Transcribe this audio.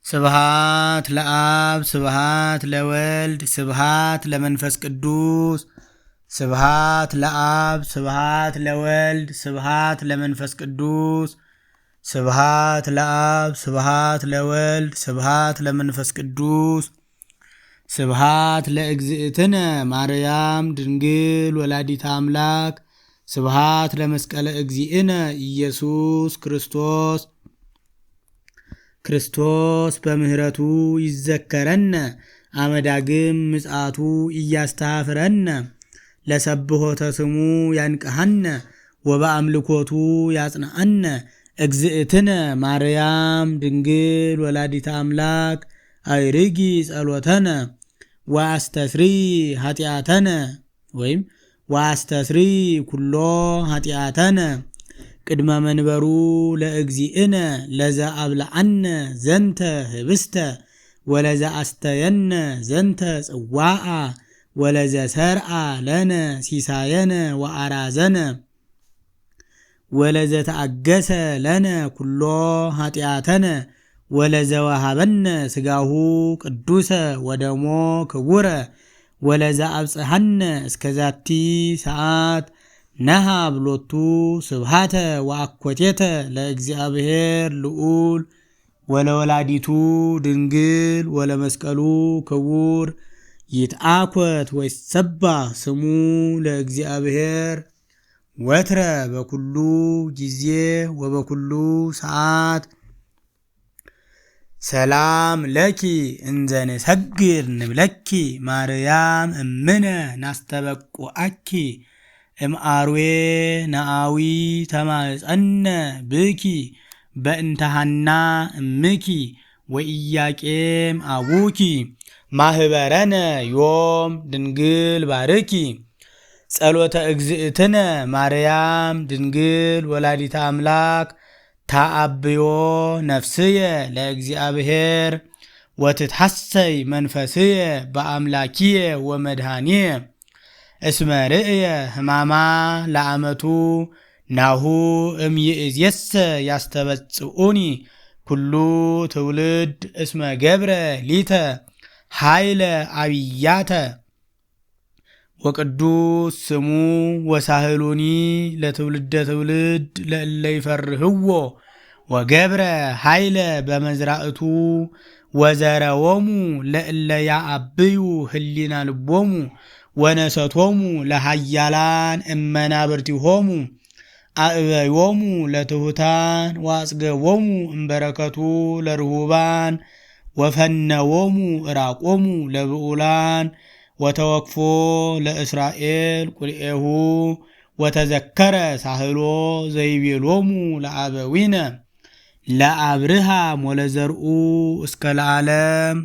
ስብሃት ለአብ ስብሃት ለወልድ ስብሃት ለመንፈስ ቅዱስ ስብሃት ለአብ ስብሃት ለወልድ ስብሃት ለመንፈስ ቅዱስ ስብሃት ለአብ ስብሃት ለወልድ ስብሃት ለመንፈስ ቅዱስ ስብሃት ለእግዝእትነ ማርያም ድንግል ወላዲተ አምላክ ስብሃት ለመስቀለ እግዚእነ ኢየሱስ ክርስቶስ በምህረቱ ይዘከረነ አመዳግም ምጽአቱ እያስተፍረነ ለሰብሖተ ስሙ ያንቀሐነ ወበአምልኮቱ ያጽናአነ እግዝእትነ ማርያም ድንግል ወላዲተ አምላክ አይርጊ ጸሎተነ ወአስተስሪ ኃጢአተነ ወይም ወአስተስሪ ኩሎ ኃጢአተነ ቅድመ መንበሩ ለእግዚእነ ለዘ አብልዐነ ዘንተ ህብስተ ወለዘ አስተየነ ዘንተ ጽዋዓ ወለዘ ሰርዓ ለነ ሲሳየነ ወአራዘነ ወለዘ ተአገሰ ለነ ኩሎ ኃጢአተነ ወለዘ ወሃበነ ስጋሁ ቅዱሰ ወደሞ ክቡረ ወለዘ አብጽሐነ እስከዛቲ ሰዓት ነሃብ ሎቱ ስብሃተ ወአኮቴተ ለእግዚአብሔር ልዑል ወለወላዲቱ ድንግል ወለመስቀሉ ክቡር ይትአኮት ወይሰባህ ስሙ ለእግዚአብሔር ወትረ በኩሉ ጊዜ ወበኩሉ ሰዓት። ሰላም ለኪ እንዘንሰግድ ንብለኪ ማርያም እምነ ናስተበቁአኪ እምአርዌ ነአዊ ተማጸነ ብኪ በእንተሃና እምኪ ወኢያቄም አቡኪ ማህበረነ ዮም ድንግል ባርኪ ጸሎተ እግዝእትነ ማርያም ድንግል ወላዲተ አምላክ ታአብዮ ነፍስየ ለእግዚአብሔር ወትትሐሰይ መንፈስየ በአምላኪየ ወመድኃኒየ እስመ ርእየ ሕማማ ለዓመቱ ናሁ እምይእዜሰ ያስተበጽኡኒ ኩሉ ትውልድ እስመ ገብረ ሊተ ኃይለ አብያተ ወቅዱስ ስሙ ወሳህሉኒ ለትውልደ ትውልድ ለእለ ይፈርህዎ ወገብረ ኃይለ በመዝራእቱ ወዘረዎሙ ለእለ ያአብዩ ህሊና ልቦሙ ወነሰቶሙ ለሃያላን እመናብርቲሆሙ አእበዮሙ ለትሑታን ወአጽገቦሙ እምበረከቱ ለርሁባን ወፈነዎሙ እራቆሙ ለብዑላን ወተወክፎ ለእስራኤል ቁልኤሁ ወተዘከረ ሳህሎ ዘይቤሎሙ ለአበዊነ ለአብርሃም ወለዘርኡ እስከ ለዓለም